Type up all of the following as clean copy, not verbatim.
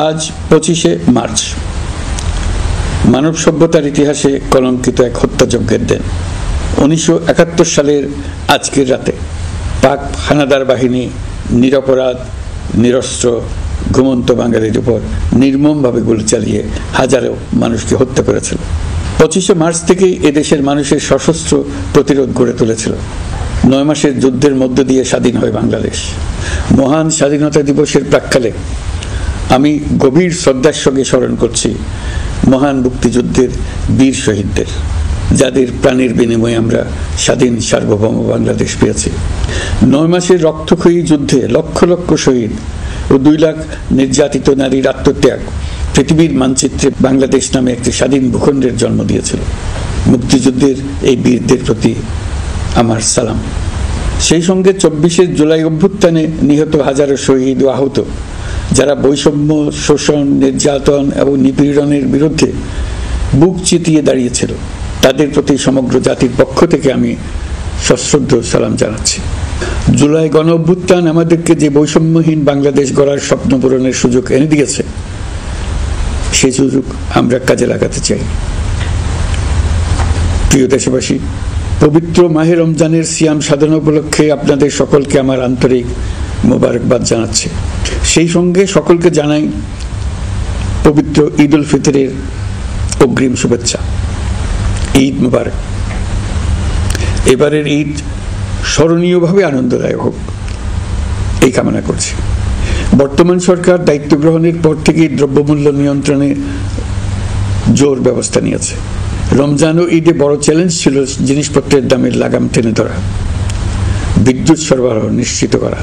আজ 25শে মার্চ, মানব সভ্যতার ইতিহাসে কলঙ্কিত এক হত্যাযজ্ঞের দিন। 1971 সালের আজকের রাতে পাক হানাদার বাহিনী নিরপরাধ নিরস্ত্র ঘুমন্ত বাঙালির উপর নির্মমভাবে গুলি চালিয়ে হাজারো মানুষকে হত্যা করেছিল। 25শে মার্চ থেকেই এদেশের মানুষের সশস্ত্র প্রতিরোধ গড়ে তুলেছিল। 9 মাসের যুদ্ধের মধ্য দিয়ে স্বাধীন হয় বাংলাদেশ। মহান স্বাধীনতা দিবসের প্রাক্কালে আমি গভীর শ্রদ্ধার সঙ্গে স্মরণ করছি মহান মুক্তিযুদ্ধের বীর শহীদদের, যাদের প্রাণের বিনিময়ে আমরা স্বাধীন সার্বভৌম বাংলাদেশ পেয়েছি। 9 মাসের রক্তক্ষয়ী যুদ্ধে লক্ষ লক্ষ শহীদ ও 2 লাখ নির্যাতিত নারীর আত্মত্যাগ পৃথিবীর মানচিত্রে বাংলাদেশ নামে একটি স্বাধীন ভূখণ্ডের জন্ম দিয়েছিল। মুক্তিযুদ্ধের এই বীরদের প্রতি আমার সালাম। সেই সঙ্গে 24শে জুলাই অভ্যুত্থানে নিহত হাজারো শহীদ ও আহত, যারা বৈষম্য, শোষণ, নির্যাতন এবং নিপীড়নের বিরুদ্ধে বুক চিতিয়ে দাঁড়িয়েছিল, তাদের প্রতি সমগ্র জাতির পক্ষ থেকে আমি সশ্রদ্ধ সালাম জানাচ্ছি। জুলাই গণ অভ্যুত্থান আমাদেরকে যে বৈষম্যহীন বাংলাদেশ গড়ার স্বপ্ন পূরণের সুযোগ এনে দিয়েছে, সেই সুযোগ আমরা কাজে লাগাতে চাই। প্রিয় দেশবাসী, পবিত্র মাহে রমজানের সিয়াম সাধনা উপলক্ষে আপনাদের সকলকে আমার আন্তরিক মোবারকবাদ জানাচ্ছি। সেই সঙ্গে সকলকে জানাই পবিত্র ঈদ উল ফিতরের অগ্রিম শুভেচ্ছা। ঈদ মুবারক। এবারের ঈদ স্মরণীয়ভাবে আনন্দদায়ক হোক, এই কামনা করছি। বর্তমান সরকার দায়িত্ব গ্রহণের পর থেকেই দ্রব্যমূল্য নিয়ন্ত্রণে জোর ব্যবস্থা নিয়েছে। রমজান ও ঈদে বড় চ্যালেঞ্জ ছিল জিনিসপত্রের দামের লাগাম টেনে ধরা, বিদ্যুৎ সরবরাহ নিশ্চিত করা।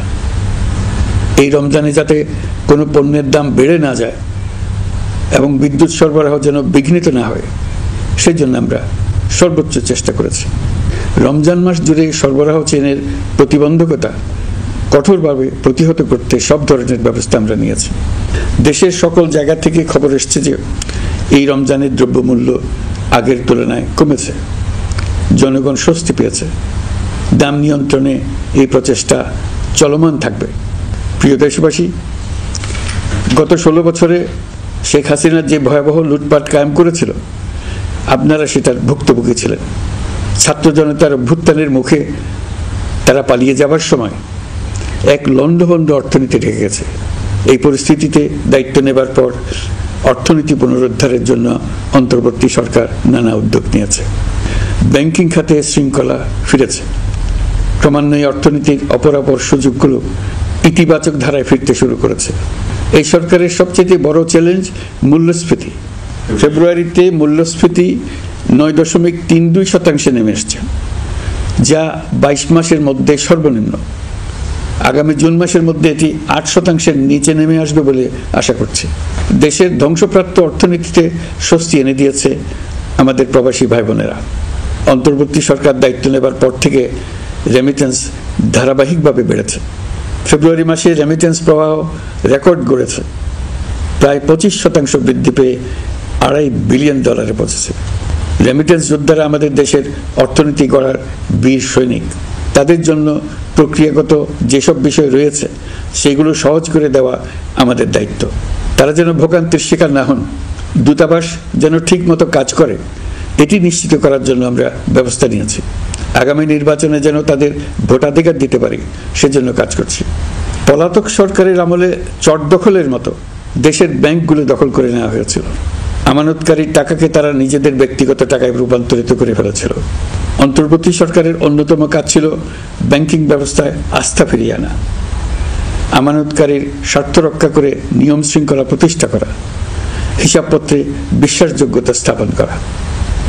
এই রমজানে যাতে কোনো পণ্যের দাম বেড়ে না যায় এবং বিদ্যুৎ সরবরাহ যেন বিঘ্নিত না হয়, সেজন্য আমরা সর্বোচ্চ চেষ্টা করেছি। রমজান মাস জুড়ে সরবরাহ চেনের প্রতিবন্ধকতা কঠোরভাবে প্রতিহত করতে সব ধরনের ব্যবস্থা আমরা নিয়েছি। দেশের সকল জায়গা থেকে খবর এসছে যে এই রমজানের দ্রব্যমূল্য আগের তুলনায় কমেছে, জনগণ স্বস্তি পেয়েছে। দাম নিয়ন্ত্রণে এই প্রচেষ্টা চলমান থাকবে। প্রিয় দেশবাসী, গত 16 বছরে শেখ হাসিনা যে ভয়াবহ লুটপাট কায়েম করেছিল, আপনারা সেটার ভুক্তভোগী ছিলেন। ছাত্র জনতার অভ্যুত্থানের মুখে তারা পালিয়ে যাবার সময় এক লণ্ডভণ্ড অর্থনীতি ঢেকে গেছে। এই পরিস্থিতিতে দায়িত্ব নেবার পর অর্থনীতি পুনরুদ্ধারের জন্য অন্তর্বর্তী সরকার নানা উদ্যোগ নিয়েছে। ব্যাংকিং খাতে শৃঙ্খলা ফিরেছে। ক্রমান্বয়ে অর্থনীতির অপরাপর সুযোগগুলো ইতিবাচক ধারায় ফিরতে শুরু করেছে। এই সরকারের সবচেয়ে বড় চ্যালেঞ্জ মূল্যস্ফীতি। ফেব্রুয়ারিতে মূল্যস্ফীতি 9.32% নেমে এসছে, যা 22 মাসের মধ্যে সর্বনিম্ন। আগামী জুন মাসের মধ্যে এটি 8%-এর নিচে নেমে আসবে বলে আশা করছি। দেশের ধ্বংসপ্রাপ্ত অর্থনীতিতে স্বস্তি এনে দিয়েছে আমাদের প্রবাসী ভাই বোনেরা। অন্তর্বর্তী সরকার দায়িত্ব নেবার পর থেকে রেমিটেন্স ধারাবাহিকভাবে বেড়েছে। ফেব্রুয়ারি মাসে রেমিটেন্স প্রবাহ রেকর্ড গড়েছে, প্রায় 25% বৃদ্ধি পেয়ে $2.5 বিলিয়ন পৌঁছেছে। রেমিটেন্স যোদ্ধারা আমাদের দেশের অর্থনীতি গড়ার বীর সৈনিক। তাদের জন্য প্রক্রিয়াগত যেসব বিষয় রয়েছে, সেগুলো সহজ করে দেওয়া আমাদের দায়িত্ব। তারা যেন ভোগান্তির শিকার না হন, দূতাবাস যেন ঠিক মতো কাজ করে, এটি নিশ্চিত করার জন্য আমরা ব্যবস্থা নিয়েছি। আগামী নির্বাচনে যেন তাদের ভোটাধিকার দিতে পারি, সেজন্য কাজ করছি। পলাতক সরকারের আমলে চট দখলের মতো দেশের ব্যাংকগুলো দখল করে নেওয়া হয়েছিল। আমানতকারীর টাকাকে তারা নিজেদের ব্যক্তিগত টাকায় রূপান্তরিত করে ফেলেছিল। অন্তর্বর্তী সরকারের অন্যতম কাজ ছিল ব্যাংকিং ব্যবস্থায় আস্থা ফিরিয়ে আনা, আমানতকারীর স্বার্থ রক্ষা করে নিয়ম শৃঙ্খলা প্রতিষ্ঠা করা, হিসাবপত্রে বিশ্বাসযোগ্যতা স্থাপন করা।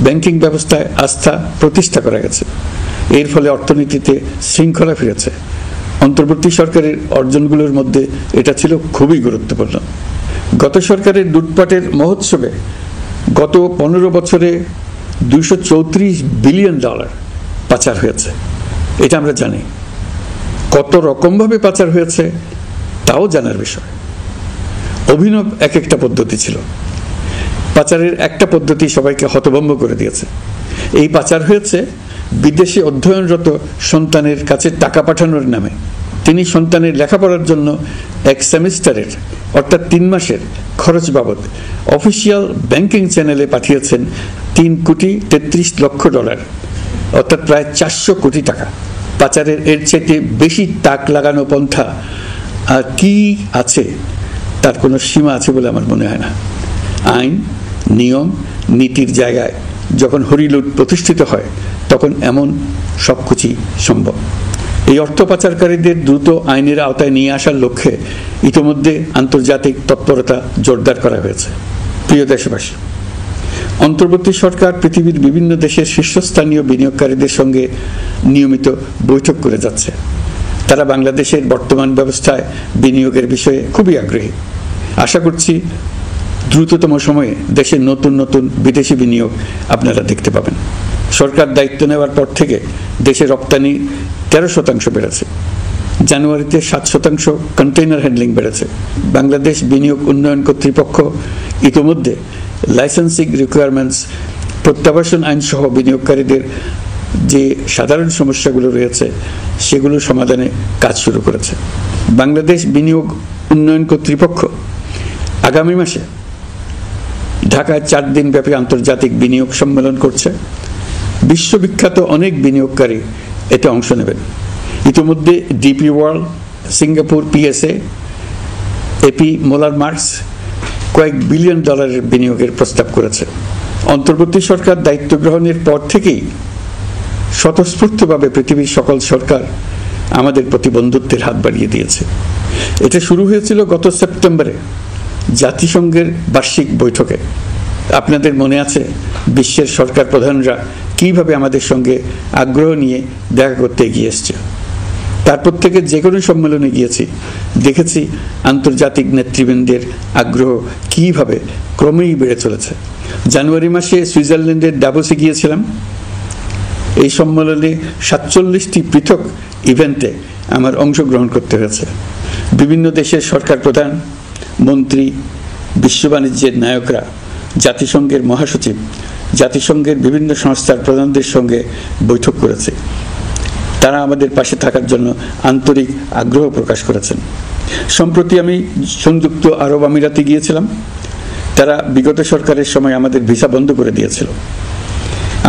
ব্যাংকিং ব্যবস্থায় আস্থা প্রতিষ্ঠা করা গেছে। এর ফলে অর্থনীতিতে শৃঙ্খলা ফিরেছে। অন্তর্বর্তী সরকারের অর্জনগুলোর মধ্যে এটা ছিল খুবই গুরুত্বপূর্ণ। গত সরকারের লুটপাটের মহোৎসবে গত 15 বছরে $234 বিলিয়ন পাচার হয়েছে। এটা আমরা জানি। কত রকমভাবে পাচার হয়েছে তাও জানার বিষয়। অভিনব এক একটা পদ্ধতি ছিল। পাচারের একটা পদ্ধতি সবাইকে হতভম্ব করে দিয়েছে। এই পাচার হয়েছে বিদেশে অধ্যয়নরত সন্তানের কাছে টাকা পাঠানোর নামে। তিনি সন্তানের লেখাপড়ার জন্য এক সেমিস্টারের অর্থাৎ 3 মাসের খরচ বাবদ অফিসিয়াল ব্যাংকিং চ্যানেলে পাঠিয়েছেন $3,33,00,000, অর্থাৎ প্রায় 400 কোটি টাকা। পাচারের এর চাইতে বেশি তাক লাগানো পন্থা আর কি আছে, তার কোনো সীমা আছে বলে আমার মনে হয় না। আইন, নিয়ম, নীতির জায়গায় যখন হরিলুট প্রতিষ্ঠিত হয় তখন এমন সবকিছুই সম্ভব। এই অর্থ পাচারকারীদের দ্রুত আইনের আওতায় নিয়ে আসার লক্ষ্যে ইতিমধ্যে আন্তর্জাতিক তৎপরতা জোরদার করা হয়েছে। প্রিয় দেশবাসী, অন্তর্বর্তী সরকার পৃথিবীর বিভিন্ন দেশের শীর্ষস্থানীয় বিনিয়োগকারীদের সঙ্গে নিয়মিত বৈঠক করে যাচ্ছে। তারা বাংলাদেশের বর্তমান ব্যবস্থায় বিনিয়োগের বিষয়ে খুবই আগ্রহী। আশা করছি দ্রুততম সময়ে দেশে নতুন নতুন বিদেশি বিনিয়োগ আপনারা দেখতে পাবেন। সরকার দায়িত্ব নেওয়ার পর থেকে দেশে রপ্তানি 13% বেড়েছে। জানুয়ারিতে 7% কন্টেইনার হ্যান্ডলিং বেড়েছে। বাংলাদেশ বিনিয়োগ উন্নয়ন কর্তৃপক্ষ ইতিমধ্যে লাইসেন্সিং রিকোয়ারমেন্টস, প্রত্যাবাসন আইন সহ বিনিয়োগকারীদের যে সাধারণ সমস্যাগুলো রয়েছে সেগুলো সমাধানে কাজ শুরু করেছে। বাংলাদেশ বিনিয়োগ উন্নয়ন কর্তৃপক্ষ আগামী মাসে ঢাকায় 4 দিন ব্যাপী আন্তর্জাতিক বিনিয়োগ সম্মেলন করছে। বিশ্ববিখ্যাত অনেক বিনিয়োগকারী এতে অংশ নেবেন। ইতিমধ্যে DP World, Singapore PSA, AP Moller Maersk কয়েক বিলিয়ন ডলারের বিনিয়োগের প্রস্তাব করেছে। অন্তর্বর্তী সরকার দায়িত্ব গ্রহণের পর থেকেই স্বতঃস্ফূর্তভাবে পৃথিবীর সকল সরকার আমাদের প্রতি বন্ধুত্বের হাত বাড়িয়ে দিয়েছে। এটা শুরু হয়েছিল গত সেপ্টেম্বরে জাতিসংঘের বার্ষিক বৈঠকে। আপনাদের মনে আছে বিশ্বের সরকার প্রধানরা কিভাবে আমাদের সঙ্গে আগ্রহ নিয়ে দেখা করতে এগিয়ে এসছে। তারপর থেকে যে কোনো সম্মেলনে গিয়েছি, দেখেছি আন্তর্জাতিক নেতৃবৃন্দের আগ্রহ কিভাবে ক্রমেই বেড়ে চলেছে। জানুয়ারি মাসে সুইজারল্যান্ডের ডাভোসে গিয়েছিলাম। এই সম্মেলনে 47টি পৃথক ইভেন্টে আমার অংশগ্রহণ করতে হয়েছে। বিভিন্ন দেশের সরকার প্রধান, মন্ত্রী, বিশ্ব বাণিজ্যের নায়করা, জাতিসংঘের মহাসচিব, জাতিসংঘের বিভিন্ন সংস্থার প্রধানদের সঙ্গে বৈঠক করেছে। তারা আমাদের পাশে থাকার জন্য আন্তরিক আগ্রহ প্রকাশ করেছেন। সম্প্রতি আমি সংযুক্ত আরব আমিরাতে গিয়েছিলাম। তারা বিগত সরকারের সময় আমাদের ভিসা বন্ধ করে দিয়েছিল।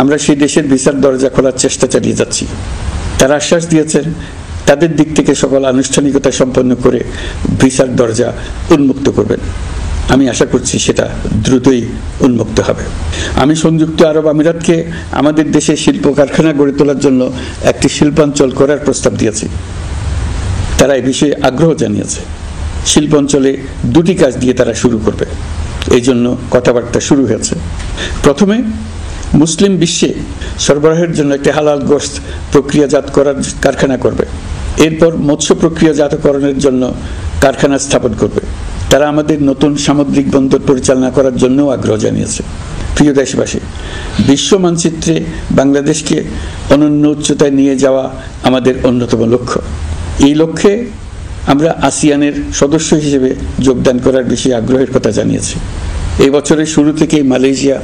আমরা সেই দেশের ভিসার দরজা খোলার চেষ্টা চালিয়ে যাচ্ছি। তারা আশ্বাস দিয়েছেন তাদের দিক থেকে সকল আনুষ্ঠানিকতা সম্পন্ন করে ভিসার দরজা উন্মুক্ত করবেন। আমি আশা করছি সেটা দ্রুতই উন্মুক্ত হবে। আমি সংযুক্ত আরব আমিরাতকে আমাদের দেশে শিল্প কারখানা গড়ে তোলার জন্য একটি শিল্পাঞ্চল করার প্রস্তাব দিয়েছি। তারা এই বিষয়ে আগ্রহ জানিয়েছে। শিল্পাঞ্চলে 2টি কাজ দিয়ে তারা শুরু করবে, এই জন্য কথাবার্তা শুরু হয়েছে। প্রথমে মুসলিম বিশ্বে সরবরাহের জন্য একটি হালাল গোশত প্রক্রিয়াজাত করার কারখানা করবে। এরপর মৎস্য প্রক্রিয়াজাতকরণের জন্য কারখানা স্থাপন করবে। তারা আমাদের নতুন সামুদ্রিক বন্দর পরিচালনা করার জন্যও আগ্রহ জানিয়েছে। প্রিয় দেশবাসী, বিশ্ব মানচিত্রে বাংলাদেশকে অনন্য উচ্চতায় নিয়ে যাওয়া আমাদের অন্যতম লক্ষ্য। এই লক্ষ্যে আমরা আসিয়ানের সদস্য হিসেবে যোগদান করার বিষয়ে আগ্রহের কথা জানিয়েছি। এই বছরের শুরু থেকেই মালয়েশিয়া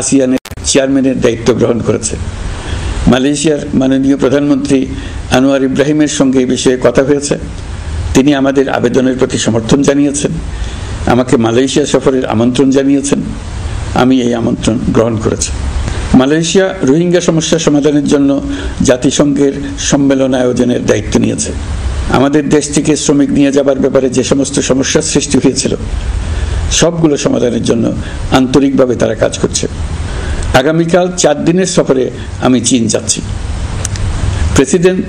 আসিয়ানের চেয়ারম্যানের দায়িত্ব গ্রহণ করেছে। মালয়েশিয়ার মাননীয় প্রধানমন্ত্রী আনোয়ার ইব্রাহিমের সঙ্গে এই বিষয়ে কথা হয়েছে। তিনি আমাদের আবেদনের প্রতি সমর্থন জানিয়েছেন, আমাকে মালয়েশিয়া সফরের আমন্ত্রণ জানিয়েছেন। আমি এই আমন্ত্রণ গ্রহণ করেছি। মালয়েশিয়া রোহিঙ্গা সমস্যা সমাধানের জন্য জাতিসংঘের সম্মেলন আয়োজনের দায়িত্ব নিয়েছে। আমাদের দেশ থেকে শ্রমিক নিয়ে যাবার ব্যাপারে যে সমস্ত সমস্যার সৃষ্টি হয়েছিল সবগুলো সমাধানের জন্য আন্তরিকভাবে তারা কাজ করছে। আগামীকাল 4 দিনের সফরে আমি চীন যাচ্ছি। প্রেসিডেন্ট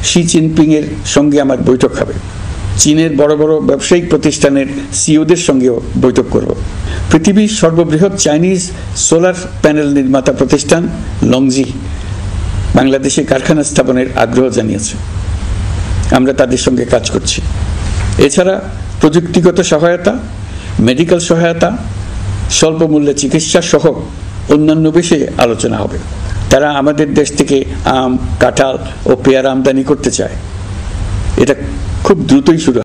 শি জিনপিং এর সঙ্গে আমার বৈঠক হবে। চীনের বড় বড় ব্যবসায়িক প্রতিষ্ঠানের সিইওদের সঙ্গেও বৈঠক করব। পৃথিবীর সর্ববৃহৎ চাইনিজ সোলার প্যানেল নির্মাতা প্রতিষ্ঠান লংজি বাংলাদেশে কারখানা স্থাপনের আগ্রহ জানিয়েছে। আমরা তাদের সঙ্গে কাজ করছি। এছাড়া প্রযুক্তিগত সহায়তা, মেডিকেল সহায়তা, স্বল্প মূল্যে চিকিৎসা সহ অন্যান্য বিষয়ে আলোচনা হবে। তারা আমাদের দেশ থেকে আম, কাঁঠাল ও পেয়ারা আমদানি করতে চায়। এটা খুব দ্রুতই শুরু